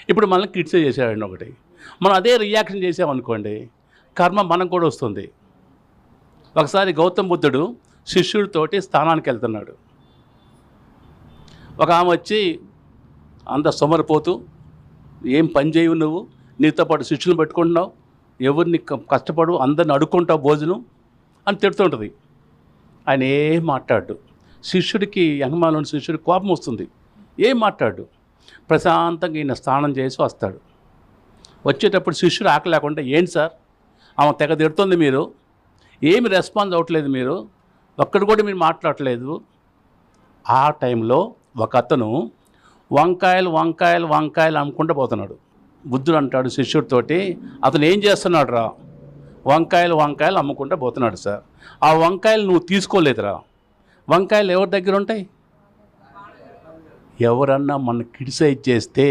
ఇప్పుడు మనల్ని క్రిటిసైజ్ చేసాడండి ఒకటి, మనం అదే రియాక్షన్ చేసామనుకోండి, కర్మ మనకు కూడా వస్తుంది. ఒకసారి గౌతమ బుద్ధుడు శిష్యుడితోటి స్థానానికి వెళ్తున్నాడు. ఒక ఆమె వచ్చి అంత సొమరిపోతూ, ఏం పని చేయవు నువ్వు, నీతో పాటు శిష్యులను పెట్టుకుంటున్నావు, ఎవరిని కష్టపడు, అందరిని అడుక్కుంటావు భోజనం అని తిడుతుంటుంది. ఆయన ఏం మాట్లాడు. శిష్యుడికి, యజమానుని శిష్యుడికి కోపం వస్తుంది, ఏం మాట్లాడు. ప్రశాంతంగా ఈయన స్నానం చేసి వస్తాడు. వచ్చేటప్పుడు శిష్యుడు ఆకలి లేకుండా, ఏంటి సార్ ఆమె తెగ తిడుతుంది, మీరు ఏమి రెస్పాన్స్ అవ్వట్లేదు, మీరు ఒక్కడు కూడా మీరు మాట్లాడట్లేదు. ఆ టైంలో ఒక అతను వంకాయలు వంకాయలు వంకాయలు అమ్ముకుంటూ పోతున్నాడు. బుద్ధుడు అంటాడు శిష్యుడితోటి, అతను ఏం చేస్తున్నాడు రా, వంకాయలు వంకాయలు అమ్ముకుంటూ పోతున్నాడు సార్. ఆ వంకాయలు నువ్వు తీసుకోలేదురా. వంకాయలు ఎవరి దగ్గర ఉంటాయి? ఎవరన్నా మన క్రిటిసైజ్ చేస్తే